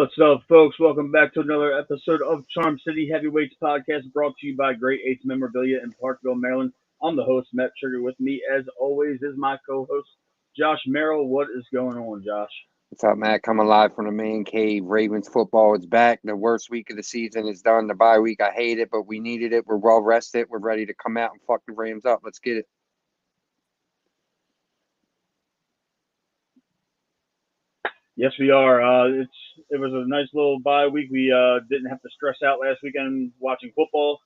What's up, folks? Welcome back to another episode of Charm City Heavyweights Podcast, brought to you by Great Eights Memorabilia in Parkville, Maryland. I'm the host, Matt Trigger. With me, as always, is my co-host, Josh Merrill. What is going on, Josh? What's up, Matt? Coming live from the man cave. Ravens football is back. The worst week of the season is done. The bye week, I hate it, but we needed it. We're well rested. We're ready to come out and fuck the Rams up. Let's get it. Yes, we are. It was a nice little bye week. We didn't have to stress out last weekend watching football.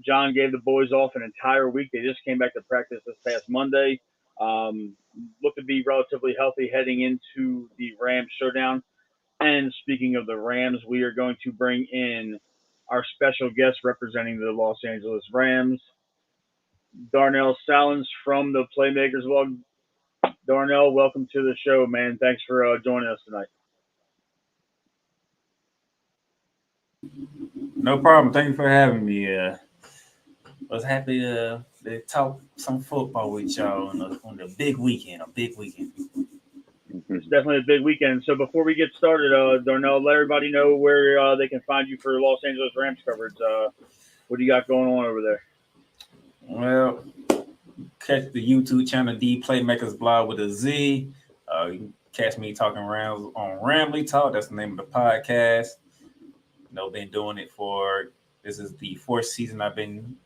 John gave the boys off an entire week. They just came back to practice this past Monday. Look to be relatively healthy heading into the Rams showdown. And speaking of the Rams, we are going to bring in our special guest representing the Los Angeles Rams, Darnell Salins from the Playmakerz Blog. Darnell, welcome to the show, man. Thanks for joining us tonight. No problem. Thank you for having me. I was happy to talk some football with y'all on the big weekend. It's definitely a big weekend. So before we get started, Darnell, let everybody know where they can find you for Los Angeles Rams coverage. What do you got going on over there? Well, catch the YouTube channel, the Playmakerz Blog with a Z. You can catch me talking Rams on Ramley Talk. That's the name of the podcast. Been doing it this is the fourth season I've been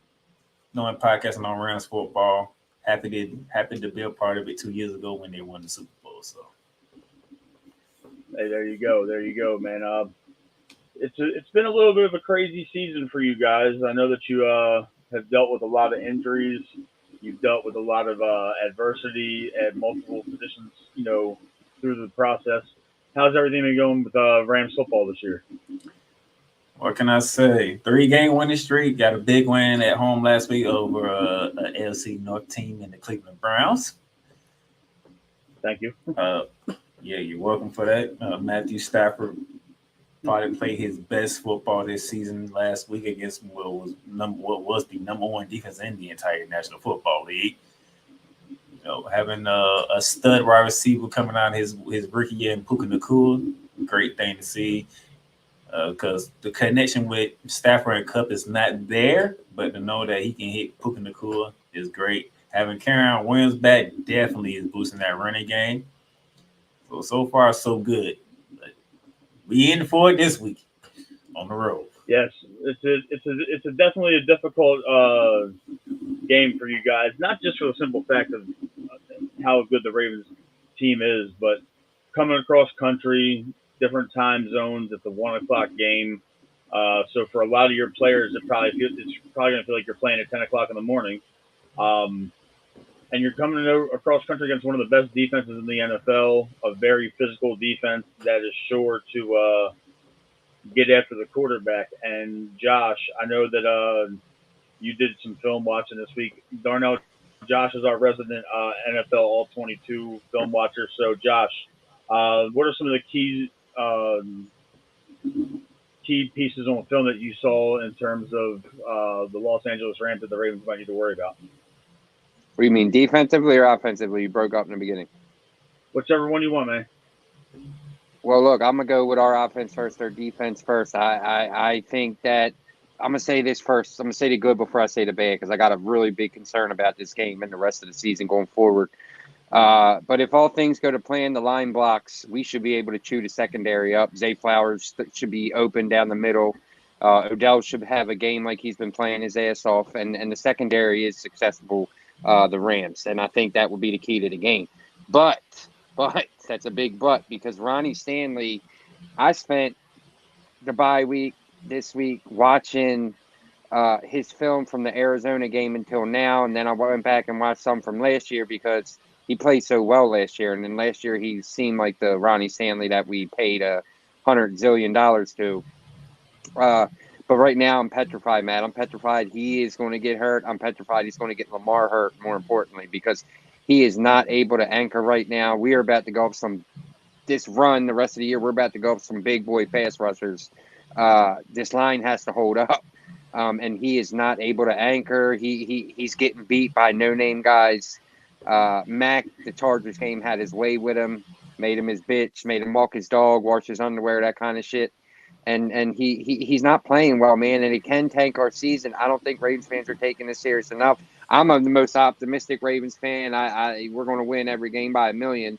doing podcasting on Rams football. Happy to be a part of it 2 years ago when they won the Super Bowl. So, hey, there you go, man. It's been a little bit of a crazy season for you guys. I know that you have dealt with a lot of injuries. You've dealt with a lot of adversity at multiple positions, through the process. How's everything been going with Rams football this year? What can I say? 3-game winning streak. Got a big win at home last week over a AFC North team in the Cleveland Browns. Thank you. Yeah, you're welcome for that. Matthew Stafford probably played his best football this season last week against what was the number one defense in the entire National Football League. Having a stud wide receiver coming out his rookie year in Puka Nacua, great thing to see. Because the connection with Stafford and Kupp is not there, but to know that he can hit Puka Nacua is great. Having Karen Williams back definitely is boosting that running game. So far, so good. But we in for it this week on the road. Yes, it's definitely a difficult game for you guys, not just for the simple fact of how good the Ravens team is, but coming across country, different time zones. It's a 1 o'clock game. So for a lot of your players, it's probably going to feel like you're playing at 10 o'clock in the morning. And you're coming across country against one of the best defenses in the NFL, a very physical defense that is sure to get after the quarterback. And Josh, I know that you did some film watching this week. Darnell, Josh is our resident NFL All-22 film watcher. So Josh, what are some of the key pieces on film that you saw in terms of the Los Angeles Rams that the Ravens might need to worry about? What do you mean, defensively or offensively? You broke up in the beginning. Whichever one you want, man. Well, look, I'm going to go with our offense first, our defense first. I think that I'm going to say this first. I'm going to say the good before I say the bad because I got a really big concern about this game and the rest of the season going forward. But if all things go to plan, the line blocks, we should be able to chew the secondary up. Zay Flowers should be open down the middle. Odell should have a game like he's been playing his ass off, and the secondary is successful, the Rams. And I think that will be the key to the game. But that's a big but because Ronnie Stanley, I spent the bye week this week watching his film from the Arizona game until now, and then I went back and watched some from last year because he played so well last year, and then last year he seemed like the Ronnie Stanley that we paid $100 zillion to. But right now I'm petrified, Matt. I'm petrified he is going to get hurt. I'm petrified he's going to get Lamar hurt, more importantly, because he is not able to anchor right now. We are about to go off this run the rest of the year. We're about to go off some big boy pass rushers. This line has to hold up. And he is not able to anchor. He's getting beat by no-name guys. Mac, the Chargers game, had his way with him. made him his bitch, made him walk his dog, wash his underwear, that kind of shit. And he's not playing well, man, and it can tank our season. I don't think Ravens fans are taking this serious enough. I'm the most optimistic Ravens fan. We're going to win every game by 1,000,000.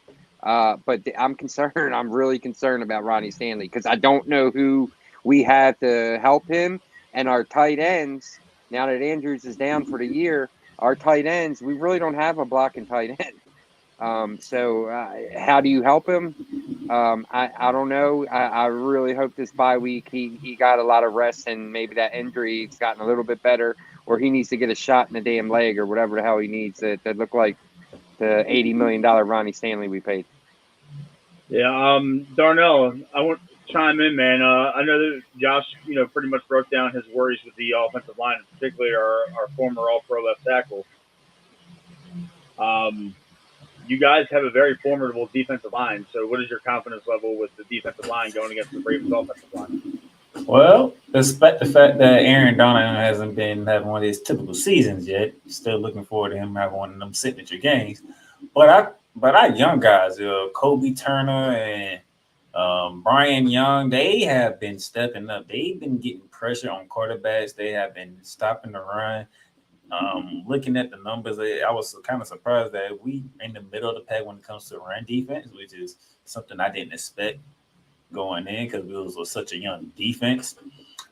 But I'm concerned. I'm really concerned about Ronnie Stanley because I don't know who we have to help him. And our tight ends, now that Andrews is down for the year, our tight ends, we really don't have a blocking tight end. So how do you help him? I don't know. I really hope this bye week he got a lot of rest and maybe that injury's gotten a little bit better, or he needs to get a shot in the damn leg or whatever the hell he needs to look like the $80 million Ronnie Stanley we paid. Yeah, Darnell, I want to chime in, man. I know that Josh, pretty much broke down his worries with the offensive line, particularly our former All-Pro left tackle. You guys have a very formidable defensive line. So, what is your confidence level with the defensive line going against the Ravens' offensive line? Well, despite the fact that Aaron Donald hasn't been having one of his typical seasons yet, still looking forward to him having one of them signature games. But our young guys, Kobe Turner and Brian Young, they have been stepping up. They've been getting pressure on quarterbacks. They have been stopping the run. Looking at the numbers, I was kind of surprised that we in the middle of the pack when it comes to run defense, which is something I didn't expect going in because it was such a young defense.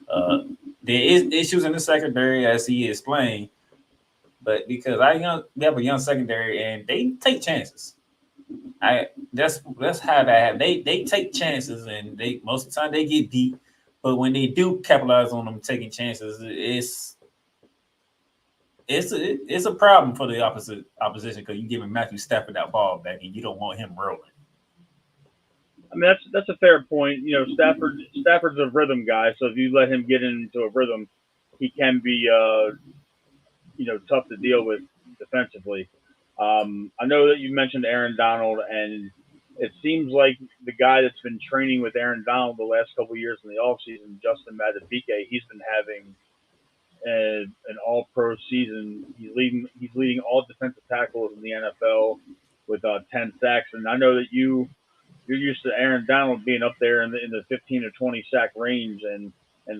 There is issues in the secondary, as he explained, but because we have a young secondary and they take chances. That's how that happens. They take chances and they most of the time they get beat, but when they do capitalize on them taking chances, it's a problem for the opposition because you're giving Matthew Stafford that ball back and you don't want him rolling. I mean, that's a fair point. Stafford's a rhythm guy, so if you let him get into a rhythm, he can be tough to deal with defensively. I know that you mentioned Aaron Donald, and it seems like the guy that's been training with Aaron Donald the last couple of years in the offseason, Justin Madubuike, he's been having an all-pro season. He's leading all defensive tackles in the NFL with 10 sacks. And I know that you're used to Aaron Donald being up there in the 15 to 20 sack range, and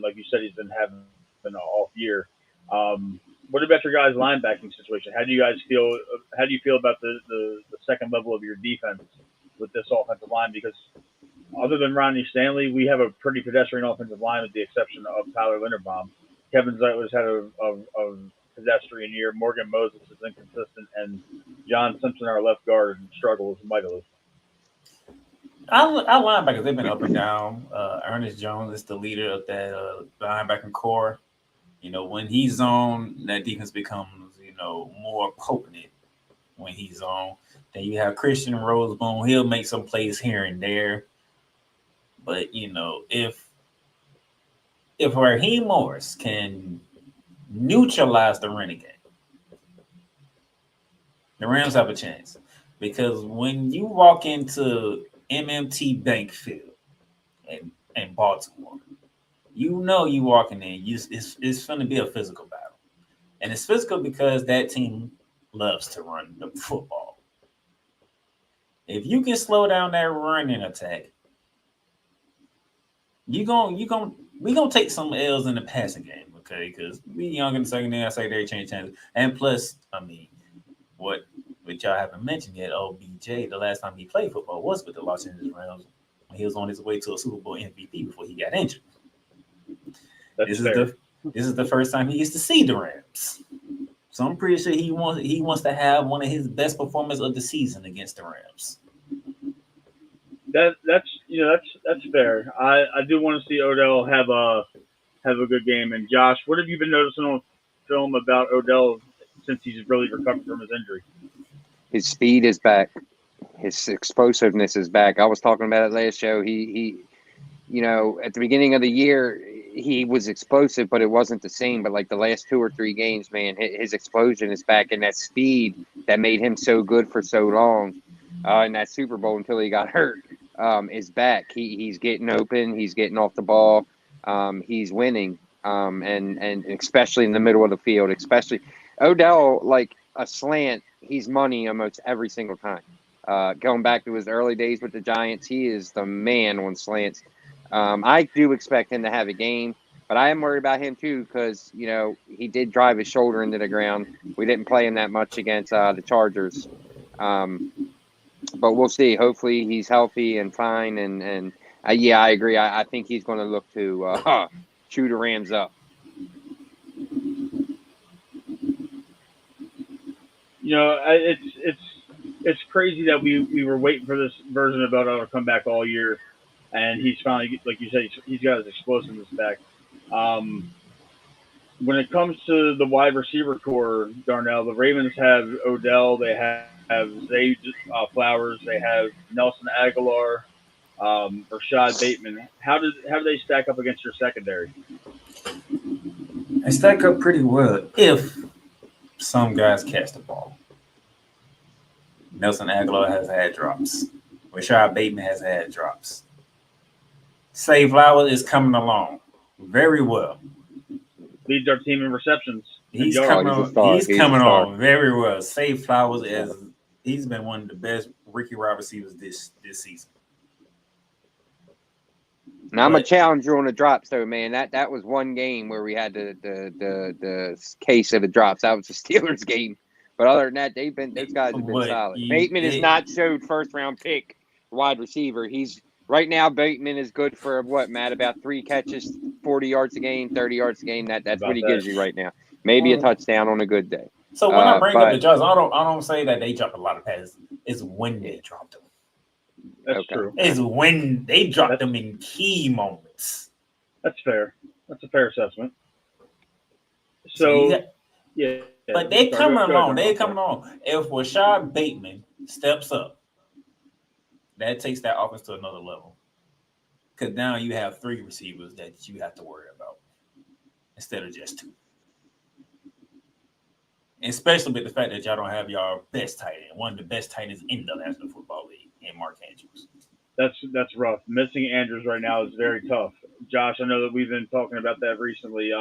like you said, he's been having an off year. What about your guys' linebacking situation? How do you feel about the second level of your defense with this offensive line? Because other than Ronnie Stanley, we have a pretty pedestrian offensive line with the exception of Tyler Linderbaum. Kevin Zeitler's had a pedestrian year. Morgan Moses is inconsistent, and John Simpson, our left guard, struggles mightily. Our linebackers, they've been up and down. Ernest Jones is the leader of that linebacking core. When he's on, that defense becomes, more potent when he's on. Then you have Christian Rosebone. He'll make some plays here and there. But, if Raheem Morris can neutralize the running game, the Rams have a chance. Because when you walk into MMT Bank Field in Baltimore, you walking in, it's going to be a physical battle. And it's physical because that team loves to run the football. If you can slow down that running attack, we're gonna take some L's in the passing game, okay? Because we young in the secondary, I say they change chances. And plus, I mean, what y'all haven't mentioned yet, OBJ, the last time he played football was with the Los Angeles Rams when he was on his way to a Super Bowl MVP before he got injured. This is the first time he gets to see the Rams. So I'm pretty sure he wants to have one of his best performances of the season against the Rams. That's fair. I do want to see Odell have a good game. And Josh, what have you been noticing on film about Odell since he's really recovered from his injury? His speed is back. His explosiveness is back. I was talking about it last show. He at the beginning of the year, he was explosive, but it wasn't the same. But like the last 2 or 3 games, man, his explosion is back, and that speed that made him so good for so long in that Super Bowl until he got hurt is back. He's getting open. He's getting off the ball. He's winning, and especially in the middle of the field, especially Odell, like a slant, he's money almost every single time. Going back to his early days with the Giants, he is the man on slants. I do expect him to have a game, but I am worried about him too because, he did drive his shoulder into the ground. We didn't play him that much against the Chargers. But we'll see. Hopefully he's healthy and fine. And yeah, I agree. I think he's going to look to chew the Rams up. It's crazy that we were waiting for this version of Bell to come back all year, and he's finally, like you said, he's got his explosiveness back. When it comes to the wide receiver core, Darnell, the Ravens have Odell, they have Zay Flowers, they have Nelson Aguilar, Rashad Bateman. How do they stack up against your secondary? They stack up pretty well if some guys catch the ball. Nelson Aguilar has had drops. Rashad Bateman has had drops. Zay Flowers is coming along very well. Leads our team in receptions. He's coming on very well. Zay Flowers he's been one of the best rookie wide receivers this season. Now I'm gonna challenge you on the drops, though, man. That was one game where we had the case of the drops. That was the Steelers game. But other than that, those guys have been solid. Bateman is not showed first round pick wide receiver. Right now, Bateman is good for what, Matt? About 3 catches, 40 yards a game, 30 yards a game. That's what he gives you right now. Maybe a touchdown on a good day. So when I bring up the drops, I don't say that they dropped a lot of passes. It's when they dropped them. That's true. It's when they dropped them in key moments. That's fair. That's a fair assessment. So yeah. But they coming along. If Rashad Bateman steps up, that takes that offense to another level. Because now you have 3 receivers that you have to worry about instead of just 2. Especially with the fact that y'all don't have y'all best tight end, one of the best tight ends in the National Football League, in Mark Andrews. That's rough. Missing Andrews right now is very tough. Josh, I know that we've been talking about that recently.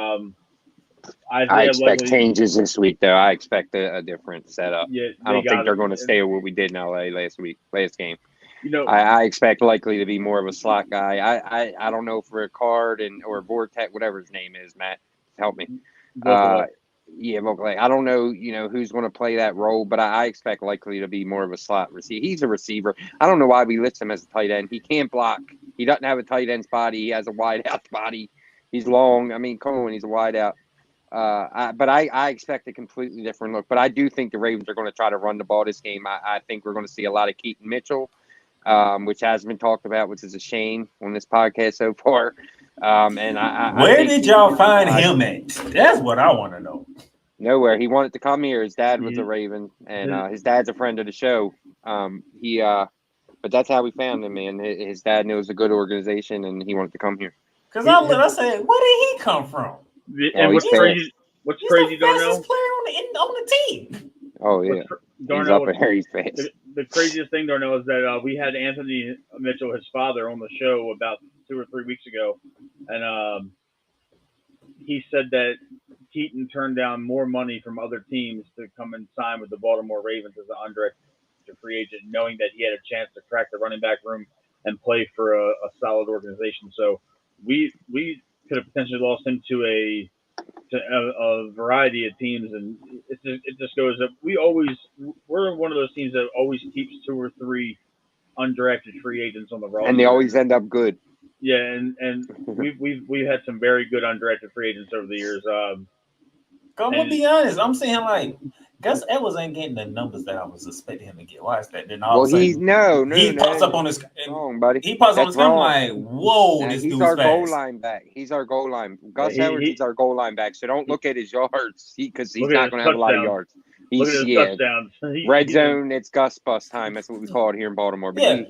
I expect changes this week, though. I expect a different setup. Yeah, I don't think they're going to stay with what we did in LA last game. I expect likely to be more of a slot guy. I don't know for Ricard or Vortex, whatever his name is, Matt, help me. Vocalay. I don't know, who's going to play that role, but I expect likely to be more of a slot receiver. He's a receiver. I don't know why we list him as a tight end. He can't block. He doesn't have a tight end's body. He has a wide out body. He's long. I mean, come on, he's a wide out. But I expect a completely different look. But I do think the Ravens are going to try to run the ball this game. I think we're going to see a lot of Keaton Mitchell, which has been talked about, which is a shame on this podcast so far. Where did y'all find him at? That's what I want to know. Nowhere. He wanted to come here. His dad was a Raven, and his dad's a friend of the show. But that's how we found him, man. His dad knows a good organization, and he wanted to come here. Because I said, where did he come from? And what's crazy, he's the fastest player on the team. Oh, yeah. He's up there. He's fast. The craziest thing, Darnell, is that we had Anthony Mitchell, his father, on the show about 2 or 3 weeks ago. And he said that Keaton turned down more money from other teams to come and sign with the Baltimore Ravens as an undrafted free agent, knowing that he had a chance to crack the running back room and play for a solid organization. So we could have potentially lost him to a variety of teams, and it just goes that we're one of those teams that always keeps 2 or 3 undrafted free agents on the roster, and they always end up good. Yeah, and we've had some very good undrafted free agents over the years. I'm gonna be honest. I'm saying like Gus Edwards ain't getting the numbers that I was expecting him to get. Why is that? Then all of a sudden, he pops up on his buddy. He pops on his screen like, whoa, this dude's our fast. Goal line back. He's our goal line. Gus Edwards is our goal line back. So don't look at his yards because he's not going to have a lot of yards. Look at his touchdowns. Red zone, it's Gus bust time. That's what we call it here in Baltimore. But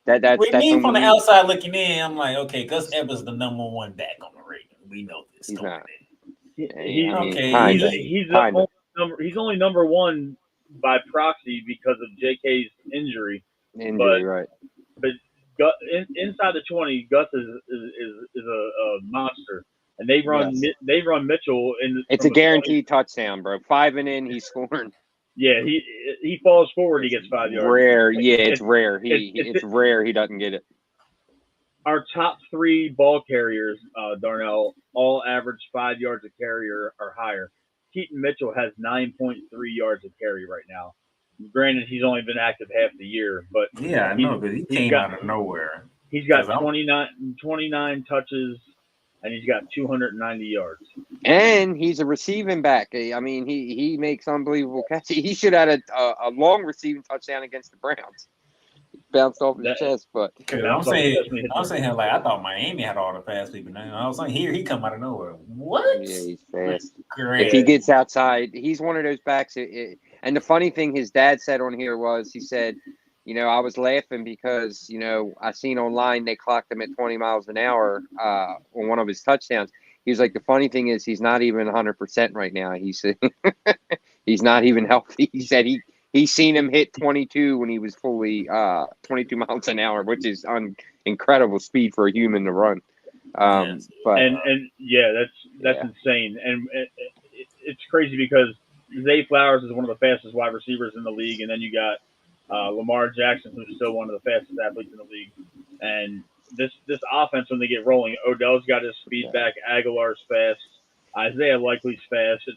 that's from the outside looking in, I'm like, okay, Gus Edwards is the number 1 back on the Ravens. We know this. He's not. He's only number 1 by proxy because of JK's injury. Right. But inside the 20, Gus is a monster, and they run Mitchell in. It's a guaranteed touchdown, bro. 5 and in, he's scoring. Yeah, he falls forward, he gets 5 yards. Rare, yeah, it's rare. It's rare he doesn't get it. Our top 3 ball carriers, Darnell, all average 5 yards a carry or higher. Keaton Mitchell has 9.3 yards a carry right now. Granted, he's only been active half the year, but yeah, I know, but he came out of nowhere. He's got 29 touches, and he's got 290 yards. And he's a receiving back. I mean, he makes unbelievable catches. He should have had a long receiving touchdown against the Browns. Bounced off his chest, but I'm saying like I thought Miami had all the fast people. Now I was like, here he come out of nowhere. What? Yeah, he's fast. Great. If he gets outside, he's one of those backs. And the funny thing his dad said on here was, he said, I was laughing because I seen online they clocked him at 20 miles an hour on one of his touchdowns. He was like, the funny thing is he's not even 100% right now. He said he's not even healthy. He said he's seen him hit 22 when he was fully 22 miles an hour, which is incredible speed for a human to run. But that's insane. And it's crazy because Zay Flowers is one of the fastest wide receivers in the league, and then you got Lamar Jackson, who's still one of the fastest athletes in the league. And this offense, when they get rolling, Odell's got his speed back, Aguilar's fast, Isaiah Likely's fast.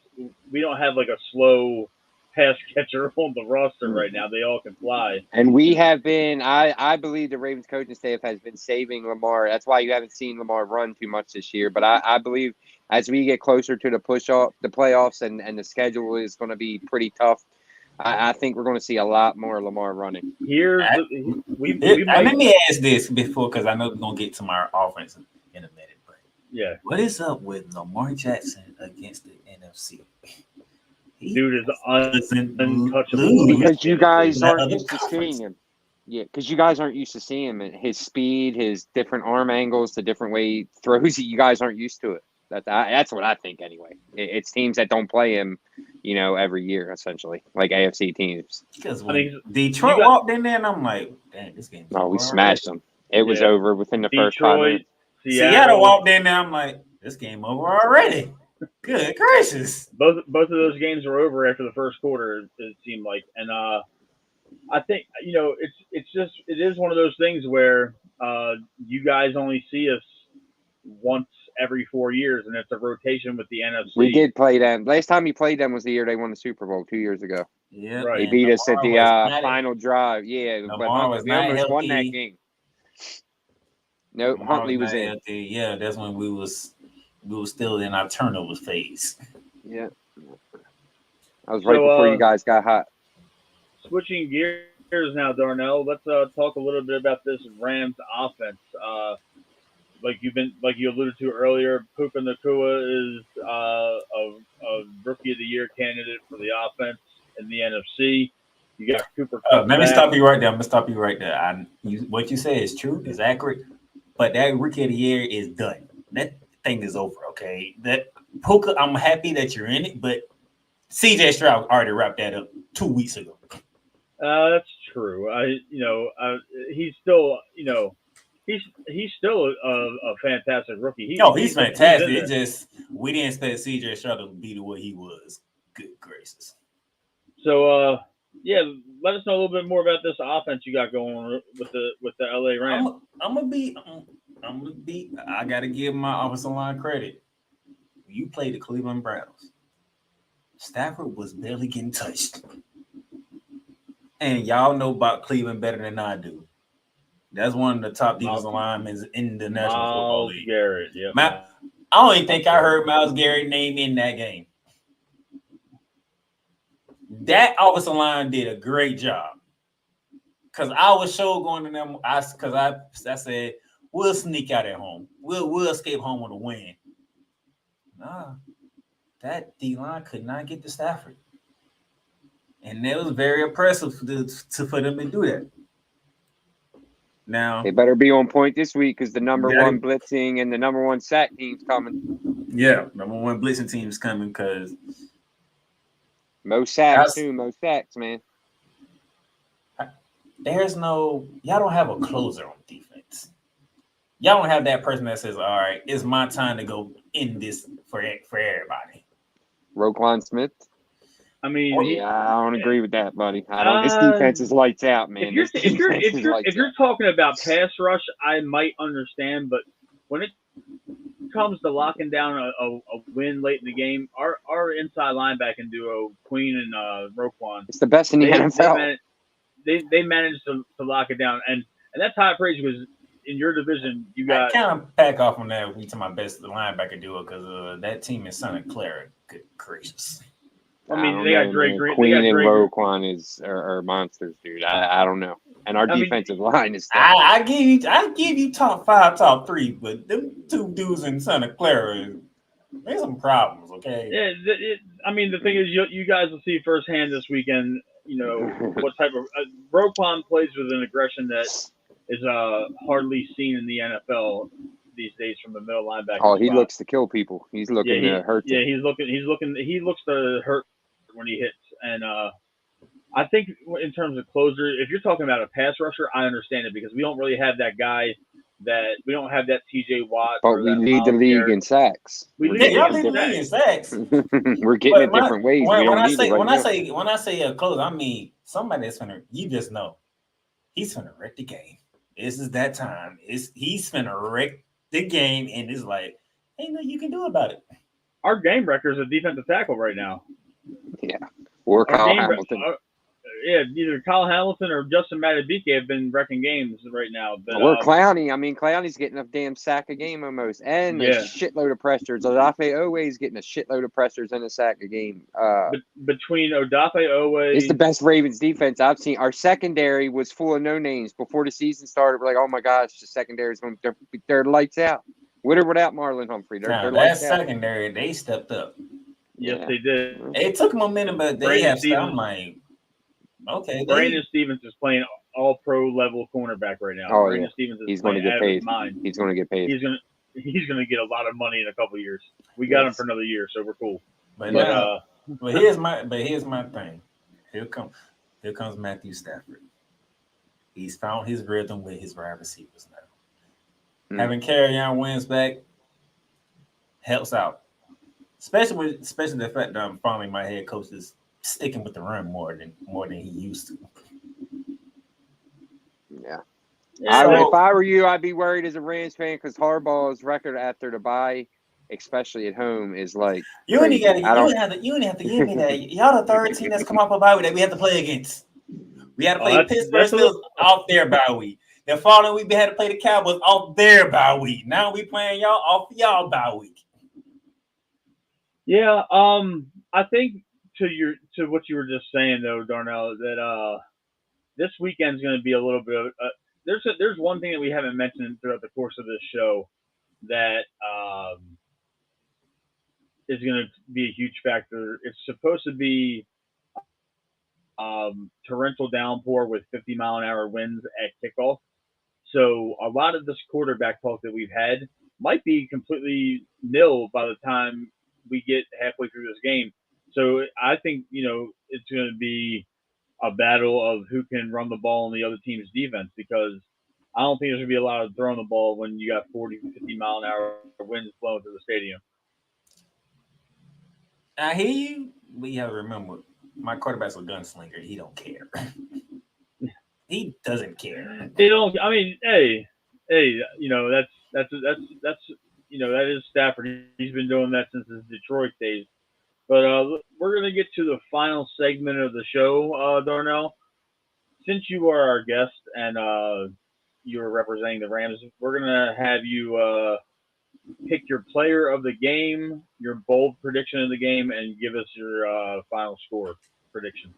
We don't have like a slow pass catcher on the roster right now. They all can fly. And we have been, I believe the Ravens coaching staff has been saving Lamar. That's why you haven't seen Lamar run too much this year. But I believe as we get closer to the playoffs and the schedule is going to be pretty tough, I think we're going to see a lot more Lamar running. Let me ask this before, because I know we're going to get to my offense in a minute. But yeah, what is up with Lamar Jackson against the NFC? Dude is untouchable. Because you guys aren't used to seeing him. Yeah, because you guys aren't used to seeing him. His speed, his different arm angles, the different way he throws, you guys aren't used to it. That's what I think anyway. It's teams that don't play him, every year, essentially, like AFC teams. Because when Detroit walked in there, and I'm like, dang, this game. Oh, we smashed them. It was over within the first 5 minutes. Seattle walked in there, I'm like, this game over already. Good gracious! Both of those games were over after the first quarter. It seemed like, and I think it is one of those things where you guys only see us once every 4 years, and it's a rotation with the NFC. We did play them. Last time we played them was the year they won the Super Bowl 2 years ago. Yeah, right. They beat us at the final drive. Yeah, but we almost won that game. Nope, Huntley was in. Yeah, that's when we was still in our turnover phase. Yeah. I was right before you guys got hot. Switching gears now, Darnell. Let's talk a little bit about this Rams offense. Like you alluded to earlier, Puka Nacua is a Rookie of the Year candidate for the offense in the NFC. You got Cooper Kupp. Let me stop you right there. I'm gonna stop you right there. What you say is true, is accurate, but that Rookie of the Year is done. That thing is over. Okay, that Puka, I'm happy that you're in it, but CJ Stroud already wrapped that up 2 weeks ago. That's true. He's still, he's still a fantastic rookie. He's fantastic. It's just we didn't expect CJ Stroud to be what he was. Good gracious. So, let us know a little bit more about this offense you got going on with the LA Rams. I'm gonna be. I gotta give my offensive line credit. You played the Cleveland Browns. Stafford was barely getting touched. And y'all know about Cleveland better than I do. That's one of the top defensive linemen in the National Football League. Garrett, yeah. I don't even think I heard Myles Garrett's name in that game. That offensive line did a great job. Because I was going to them. I said, we'll sneak out at home. We'll escape home with a win. Nah, that D-line could not get to Stafford. And it was very impressive for them to do that. Now they better be on point this week because the number one blitzing and the number one sack team's coming. Yeah, number one blitzing team's coming because most sacks too. Most sacks, man. Y'all don't have a closer on defense. Y'all don't have that person that says, all right, it's my time to go in this for everybody. Roquan Smith. I mean, I don't agree with that, buddy. I don't. This defense is lights out, man. If you're talking about pass rush, I might understand, but when it comes to locking down a win late in the game, our inside linebacking duo, Queen and Roquan, it's the best in the NFL. They managed to lock it down, and that's high praise because in your division you got. I kind of back off on that. We to my best linebacker duo because that team is Santa Clara. Good gracious. I mean, they got Drake Green. Queen and Roquan are monsters, dude. I don't know. And our defensive line is. I give you top 5, top 3, but them 2 dudes in Santa Clara, there's some problems. Okay. Yeah. I mean, the thing is, you guys will see firsthand this weekend. You know what type of Roquan plays with an aggression that is hardly seen in the NFL these days from the middle linebacker. Oh, he looks to kill people. He's looking to hurt. Yeah, he looks to hurt when he hits. And I think in terms of closer, if you're talking about a pass rusher, I understand it because we don't really have that guy we don't have that TJ Watt. But we lead the league in sacks. We lead the league in sacks. We're getting it different ways. When I say close, I mean somebody that's you just know he's gonna wreck the game. This is that time. He's gonna wreck the game, and it's like, ain't nothing you can do about it. Our game wrecker is a defensive tackle right now. Yeah, or Kyle Hamilton. Either Kyle Hamilton or Justin Madubuike have been wrecking games right now. But, or Clowney. I mean, Clowney's getting a damn sack a game almost, and a shitload of pressures. Odafe Owe's getting a shitload of pressures and a sack a game. Between Odafe Owe, it's the best Ravens defense I've seen. Our secondary was full of no names before the season started. We're like, oh my gosh, the secondary is going. They're lights out. With or without Marlon Humphrey, they're that secondary out. They stepped up. Yes, they did. It took them a minute, but they have stopped my. Okay. Brandon Stevens is playing all pro level cornerback right now. Oh, Brandon Stevens is he's going to get paid. He's going to get paid. He's going to get a lot of money in a couple of years. We got him for another year, so we're cool. But here's my thing. Here comes Matthew Stafford. He's found his rhythm with his wide receivers now. Having Kerryon Williams back helps out. Especially the fact that I'm finally my head coach is sticking with the run more than he used to. Yeah. If I were you, I'd be worried as a Rams fan because Harbaugh's record after the bye, especially at home, is like you only have to give me that. Y'all the third team that's come off a bye week that we have to play against. We had to play Pittsburgh Steelers off their bye week. The following week we had to play the Cowboys off their bye week. Now we playing y'all off y'all bye week. Yeah, I think to what you were just saying though, Darnell, that this weekend's going to be a little bit of there's one thing that we haven't mentioned throughout the course of this show that is going to be a huge factor. It's supposed to be torrential downpour with 50-mile-an-hour winds at kickoff. So a lot of this quarterback talk that we've had might be completely nil by the time we get halfway through this game. So I think, it's going to be a battle of who can run the ball on the other team's defense because I don't think there's going to be a lot of throwing the ball when you got 40, 50-mile-an-hour winds blowing through the stadium. I hear you, but you have to remember, my quarterback's a gunslinger. He don't care. He doesn't care. They don't. I mean, hey, that's that is Stafford. He's been doing that since his Detroit days. But we're going to get to the final segment of the show, Darnell. Since you are our guest and you are representing the Rams, we're going to have you pick your player of the game, your bold prediction of the game, and give us your final score prediction.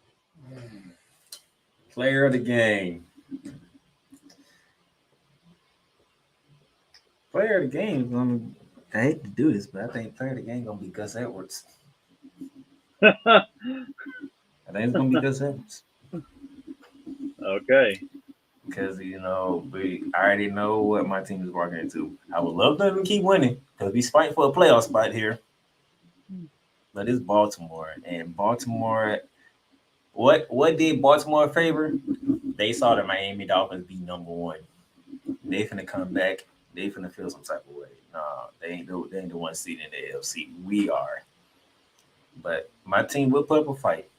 Player of the game. Player of the game. I hate to do this, but I think player of the game going to be Gus Edwards. I think it's going to be Gus Edwards. Okay. Because, I already know what my team is walking into. I would love them to keep winning because we fighting for a playoff spot here. But it's Baltimore. And Baltimore, what did Baltimore favor? They saw the Miami Dolphins be number one. They finna come back. They finna feel some type of way. No, they ain't the one seed in the AFC. We are. But my team will put up a fight.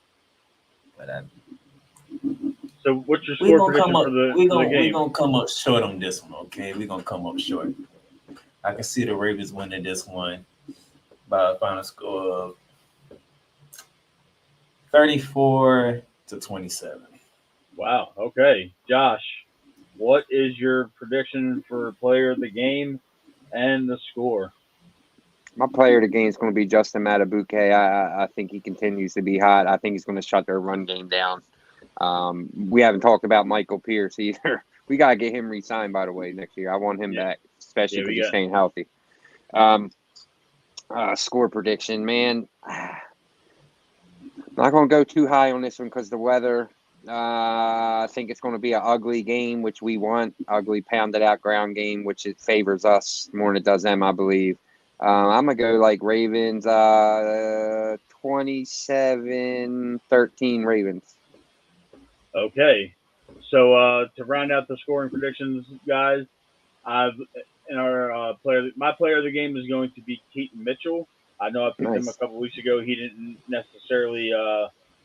But So what's your score prediction for the game? We're gonna come up short on this one, okay? We're gonna come up short. I can see the Ravens winning this one by a final score of 34-27. Wow. Okay, Josh, what is your prediction for player of the game and the score? My player of the game is going to be Justin Matabuke. I think he continues to be hot. I think he's going to shut their run game down. We haven't talked about Michael Pierce either. We got to get him re-signed, by the way, next year. I want him back, especially because he's staying healthy. Score prediction, man. I'm not going to go too high on this one because the weather. I think it's going to be an ugly game, which we want. Ugly, pounded out ground game, which it favors us more than it does them, I believe. I'm going to go like Ravens, 27-13 Ravens. Okay. So to round out the scoring predictions, guys, my player of the game is going to be Keaton Mitchell. I know I picked him a couple weeks ago. He didn't necessarily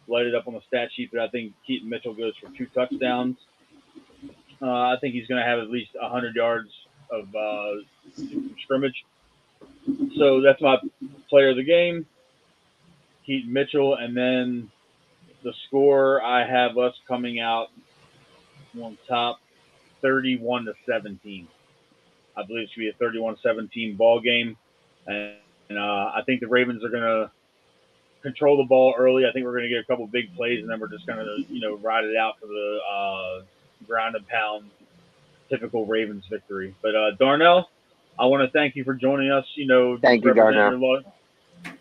light it up on the stat sheet, but I think Keaton Mitchell goes for 2 touchdowns. I think he's going to have at least 100 yards of scrimmage. So that's my player of the game, Keaton Mitchell. And then the score, I have us coming out on top 31-17. I believe it's going to be a 31-17 ball game. And I think the Ravens are going to control the ball early. I think we're going to get a couple big plays, and then we're just going to, ride it out for the ground and pound typical Ravens victory. But Darnell, I want to thank you for joining us. Thank you, Darnell.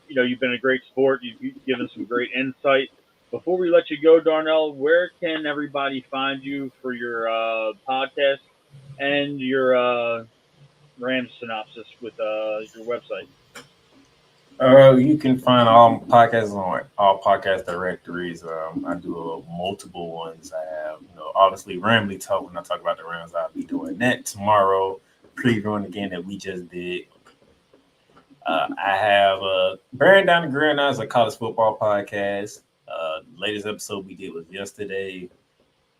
You've been a great sport. You've given some great insight. Before we let you go, Darnell, where can everybody find you for your podcast and your Rams synopsis with your website? You can find all podcasts on all podcast directories. I do multiple ones. I have, obviously Ramley Talk. When I talk about the Rams, I'll be doing that tomorrow. Previewing the game that we just did. I have Bearing Down the Grill now is a college football podcast. Latest episode we did was yesterday,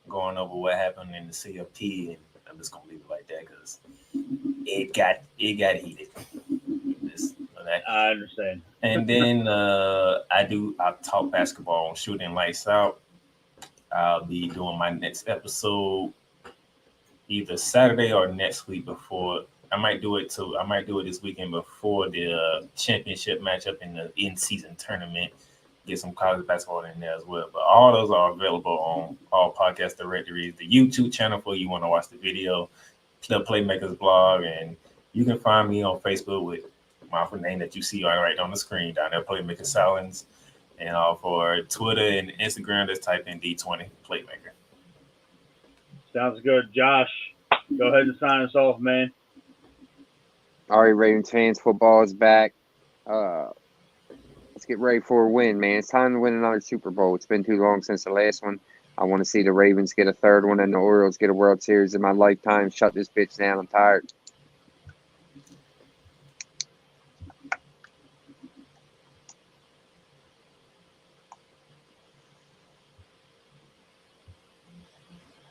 going over what happened in the CFP, and I'm just gonna leave it like that because it got heated. I understand. And then I talk basketball on Shooting Lights Out. I'll be doing my next episode either Saturday or next week before. I might do it this weekend before the championship matchup in the in-season tournament. Get some college basketball in there as well. But all those are available on all podcast directories. The YouTube channel for you want to watch the video, the Playmakerz Blog, and you can find me on Facebook with my name that you see right on the screen down there, Playmaker Silence. And for Twitter and Instagram, just type in D20 Playmaker. Sounds good. Josh, go ahead and sign us off, man. All right, Ravens fans, football is back. Let's get ready for a win, man. It's time to win another Super Bowl. It's been too long since the last one. I want to see the Ravens get a third one and the Orioles get a World Series in my lifetime. Shut this bitch down. I'm tired.